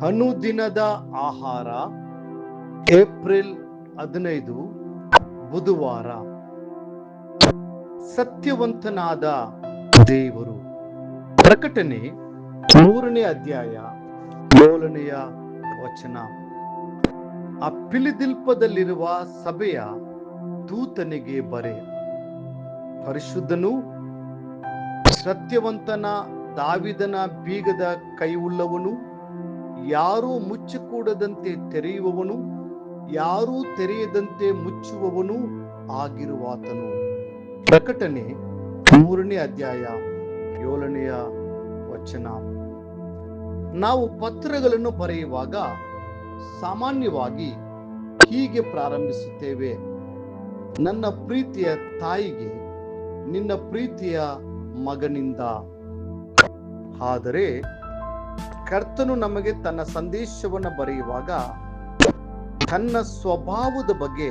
ಅನುದಿನದ ಆಹಾರ, ಏಪ್ರಿಲ್ 15, ಬುಧವಾರ. ಸತ್ಯವಂತನಾದ ದೇವರು. ಪ್ರಕಟಣೆ 3ನೇ ಅಧ್ಯಾಯ 7ನೇ ವಚನ. ಆ ಫಿಲದೆಲ್ಫಿಯದಲ್ಲಿರುವ ಸಭೆಯ ದೂತನಿಗೆ ಬರೆ. ಪರಿಶುದ್ಧನು, ಸತ್ಯವಂತನ, ದಾವಿದನ ಬೀಗದ ಕೈಯುಳ್ಳವನು, ಯಾರೂ ಮುಚ್ಚಕೂಡದಂತೆ ತೆರೆಯುವವನು, ಯಾರೂ ತೆರೆಯದಂತೆ ಮುಚ್ಚುವವನು ಆಗಿರುವಾತನು. ಪ್ರಕಟಣೆ 3ನೇ ಅಧ್ಯಾಯ 7ನೇ ವಚನ. ನಾವು ಪತ್ರಗಳನ್ನು ಬರೆಯುವಾಗ ಸಾಮಾನ್ಯವಾಗಿ ಹೀಗೆ ಪ್ರಾರಂಭಿಸುತ್ತೇವೆ: ನನ್ನ ಪ್ರೀತಿಯ ತಾಯಿಗೆ, ನಿನ್ನ ಪ್ರೀತಿಯ ಮಗನಿಂದ. ಆದರೆ ಕರ್ತನು ನಮಗೆ ತನ್ನ ಸಂದೇಶವನ್ನು ಬರೆಯುವಾಗ ತನ್ನ ಸ್ವಭಾವದ ಬಗ್ಗೆ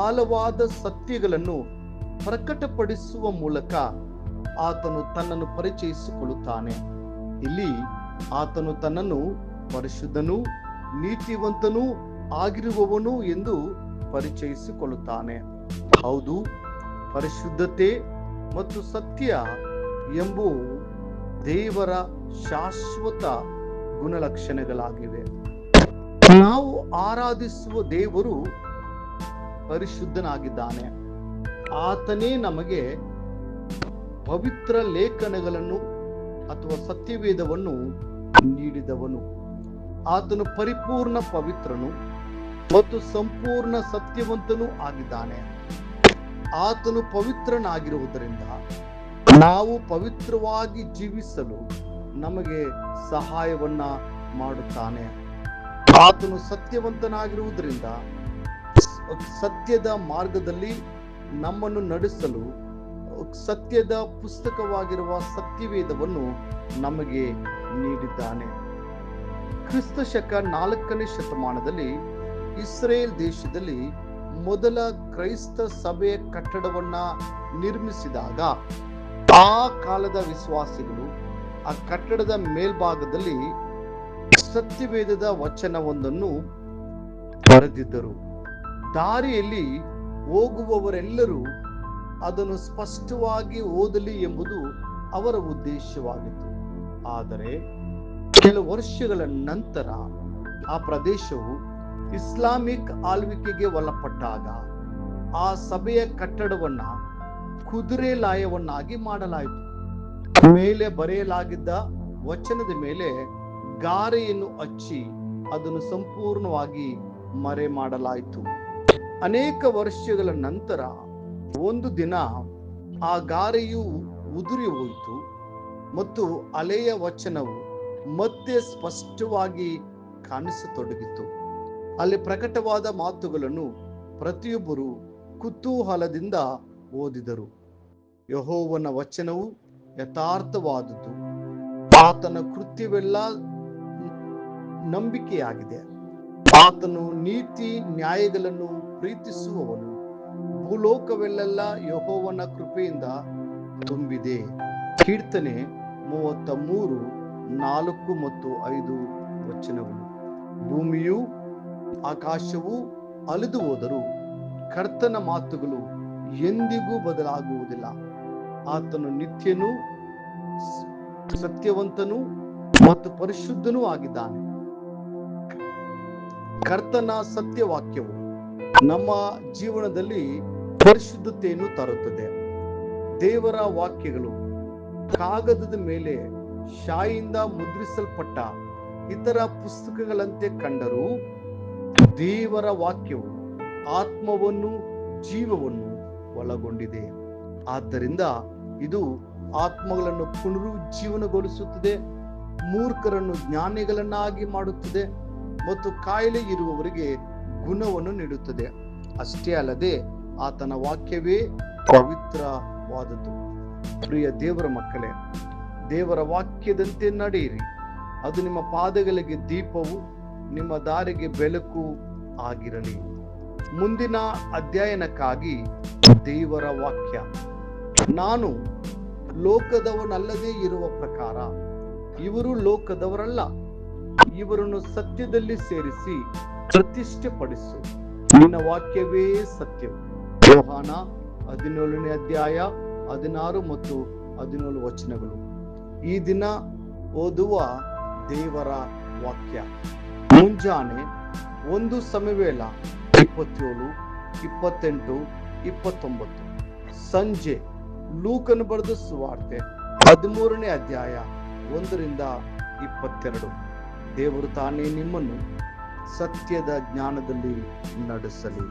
ಆಳವಾದ ಸತ್ಯಗಳನ್ನು ಪ್ರಕಟಪಡಿಸುವ ಮೂಲಕ ಆತನು ತನ್ನನ್ನು ಪರಿಚಯಿಸಿಕೊಳ್ಳುತ್ತಾನೆ. ಇಲ್ಲಿ ಆತನು ತನ್ನನ್ನು ಪರಿಶುದ್ಧನೂ ನೀತಿವಂತನೂ ಆಗಿರುವವನು ಎಂದು ಪರಿಚಯಿಸಿಕೊಳ್ಳುತ್ತಾನೆ. ಹೌದು, ಪರಿಶುದ್ಧತೆ ಮತ್ತು ಸತ್ಯ ಎಂಬುವು ದೇವರ ಶಾಶ್ವತ ಗುಣಲಕ್ಷಣಗಳಾಗಿವೆ. ನಾವು ಆರಾಧಿಸುವ ದೇವರು ಪರಿಶುದ್ಧನಾಗಿದ್ದಾನೆ. ಆತನೇ ನಮಗೆ ಪವಿತ್ರ ಲೇಖನಗಳನ್ನು ಅಥವಾ ಸತ್ಯವೇದವನ್ನು ನೀಡಿದವನು. ಆತನು ಪರಿಪೂರ್ಣ ಪವಿತ್ರನು ಮತ್ತು ಸಂಪೂರ್ಣ ಸತ್ಯವಂತನೂ ಆಗಿದ್ದಾನೆ. ಆತನು ಪವಿತ್ರನಾಗಿರುವುದರಿಂದ ನಾವು ಪವಿತ್ರವಾಗಿ ಜೀವಿಸಲು ನಮಗೆ ಸಹಾಯವನ್ನ ಮಾಡುತ್ತಾನೆ. ಆತನು ಸತ್ಯವಂತನಾಗಿರುವುದರಿಂದ ಸತ್ಯದ ಮಾರ್ಗದಲ್ಲಿ ನಮ್ಮನ್ನು ನಡೆಸಲು ಸತ್ಯದ ಪುಸ್ತಕವಾಗಿರುವ ಸತ್ಯವೇದವನ್ನು ನಮಗೆ ನೀಡಿದ್ದಾನೆ. ಕ್ರಿಸ್ತ ಶಕ 4ನೇ ಶತಮಾನದಲ್ಲಿ ಇಸ್ರೇಲ್ ದೇಶದಲ್ಲಿ ಮೊದಲ ಕ್ರೈಸ್ತ ಸಭೆಯ ಕಟ್ಟಡವನ್ನ ನಿರ್ಮಿಸಿದಾಗ ಆ ಕಾಲದ ವಿಶ್ವಾಸಿಗಳು ಆ ಕಟ್ಟಡದ ಮೇಲ್ಭಾಗದಲ್ಲಿ ಸತ್ಯವೇದದ ವಚನವೊಂದನ್ನು ಬರೆದಿದ್ದರು. ದಾರಿಯಲ್ಲಿ ಹೋಗುವವರೆಲ್ಲರೂ ಅದನ್ನು ಸ್ಪಷ್ಟವಾಗಿ ಓದಲಿ ಎಂಬುದು ಅವರ ಉದ್ದೇಶವಾಗಿತ್ತು. ಆದರೆ ಕೆಲವು ವರ್ಷಗಳ ನಂತರ ಆ ಪ್ರದೇಶವು ಇಸ್ಲಾಮಿಕ್ ಆಳ್ವಿಕೆಗೆ ಒಳಪಟ್ಟಾಗ ಆ ಸಭೆಯ ಕಟ್ಟಡವನ್ನ ಕುದುರೆ ಲಾಯವನ್ನಾಗಿ ಮಾಡಲಾಯಿತು. ಮೇಲೆ ಬರೆಯಲಾಗಿದ್ದ ವಚನದ ಮೇಲೆ ಗಾರೆಯನ್ನು ಹಚ್ಚಿ ಅದನ್ನು ಸಂಪೂರ್ಣವಾಗಿ ಮರೆ ಮಾಡಲಾಯಿತು. ಅನೇಕ ವರ್ಷಗಳ ನಂತರ ಒಂದು ದಿನ ಆ ಗಾರೆಯು ಉದುರಿ ಹೋಯಿತು ಮತ್ತು ಹಳೆಯ ವಚನವು ಮತ್ತೆ ಸ್ಪಷ್ಟವಾಗಿ ಕಾಣಿಸತೊಡಗಿತು. ಅಲ್ಲಿ ಪ್ರಕಟವಾದ ಮಾತುಗಳನ್ನು ಪ್ರತಿಯೊಬ್ಬರು ಕುತೂಹಲದಿಂದ ಓದಿದರು. ಯೆಹೋವನ ವಚನವು ಯಥಾರ್ಥವಾದುದು, ಆತನ ಕೃತ್ಯವೆಲ್ಲ ನಂಬಿಕೆಯಾಗಿದೆ. ಆತನು ನೀತಿ ನ್ಯಾಯಗಳನ್ನು ಪ್ರೀತಿಸುವವನು. ಭೂಲೋಕವೆಲ್ಲ ಯೆಹೋವನ ಕೃಪೆಯಿಂದ ತುಂಬಿದೆ. ಕೀರ್ತನೆ 33, 4 ಮತ್ತು 5 ವಚನಗಳು. ಭೂಮಿಯು ಆಕಾಶವು ಅಳಿದು ಹೋದರೂ ಕರ್ತನ ಮಾತುಗಳು ಎಂದಿಗೂ ಬದಲಾಗುವುದಿಲ್ಲ. ಆತನು ನಿತ್ಯನೂ ಸತ್ಯವಂತನೂ ಮತ್ತು ಪರಿಶುದ್ಧನೂ ಆಗಿದ್ದಾನೆ. ಕರ್ತನ ಸತ್ಯವಾಕ್ಯವು ನಮ್ಮ ಜೀವನದಲ್ಲಿ ಪರಿಶುದ್ಧತೆಯನ್ನು ತರುತ್ತದೆ. ದೇವರ ವಾಕ್ಯಗಳು ಕಾಗದದ ಮೇಲೆ ಶಾಯಿಯಿಂದ ಮುದ್ರಿಸಲ್ಪಟ್ಟ ಇತರ ಪುಸ್ತಕಗಳಂತೆ ಕಂಡರೂ ದೇವರ ವಾಕ್ಯವು ಆತ್ಮವನ್ನು ಜೀವವನ್ನು ಒಳಗೊಂಡಿದೆ. ಆದ್ದರಿಂದ ಇದು ಆತ್ಮಗಳನ್ನು ಪುನರುಜ್ಜೀವನಗೊಳಿಸುತ್ತದೆ, ಮೂರ್ಖರನ್ನು ಜ್ಞಾನಿಗಳನ್ನಾಗಿ ಮಾಡುತ್ತದೆ ಮತ್ತು ಕಾಯಿಲೆ ಇರುವವರಿಗೆ ಗುಣವನ್ನು ನೀಡುತ್ತದೆ. ಅಷ್ಟೇ ಅಲ್ಲದೆ ಆತನ ವಾಕ್ಯವೇ ಪವಿತ್ರವಾದದ್ದು. ಪ್ರಿಯ ದೇವರ ಮಕ್ಕಳೇ, ದೇವರ ವಾಕ್ಯದಂತೆ ನಡೆಯಿರಿ. ಅದು ನಿಮ್ಮ ಪಾದಗಳಿಗೆ ದೀಪವು, ನಿಮ್ಮ ದಾರಿಗೆ ಬೆಳಕು ಆಗಿರಲಿ. ಮುಂದಿನ ಅಧ್ಯಯನಕ್ಕಾಗಿ ದೇವರ ವಾಕ್ಯ. ನಾನು ಲೋಕದವನಲ್ಲದೆ ಇರುವ ಪ್ರಕಾರ ಇವರು ಲೋಕದವರಲ್ಲ. ಇವರನ್ನು ಸತ್ಯದಲ್ಲಿ ಸೇರಿಸಿ ಪ್ರತಿಷ್ಠೆ ಪಡಿಸು. ನಿನ್ನ ವಾಕ್ಯವೇ ಸತ್ಯವು. ಯೋಹಾನ 17ನೇ ಅಧ್ಯಾಯ 16 ಮತ್ತು 17 ವಚನಗಳು. ಈ ದಿನ ಓದುವ ದೇವರ ವಾಕ್ಯ ಮುಂಜಾನೆ 1 ಸಮುವೇಲ 27, 28, 29. ಸಂಜೆ ಲೂಕನು ಬರೆದ ಸುವಾರ್ತೆ 13ನೇ ಅಧ್ಯಾಯ 1ರಿಂದ 22. ದೇವರು ತಾನೇ ನಿಮ್ಮನ್ನು ಸತ್ಯದ ಜ್ಞಾನದಲ್ಲಿ ನಡೆಸಲಿ.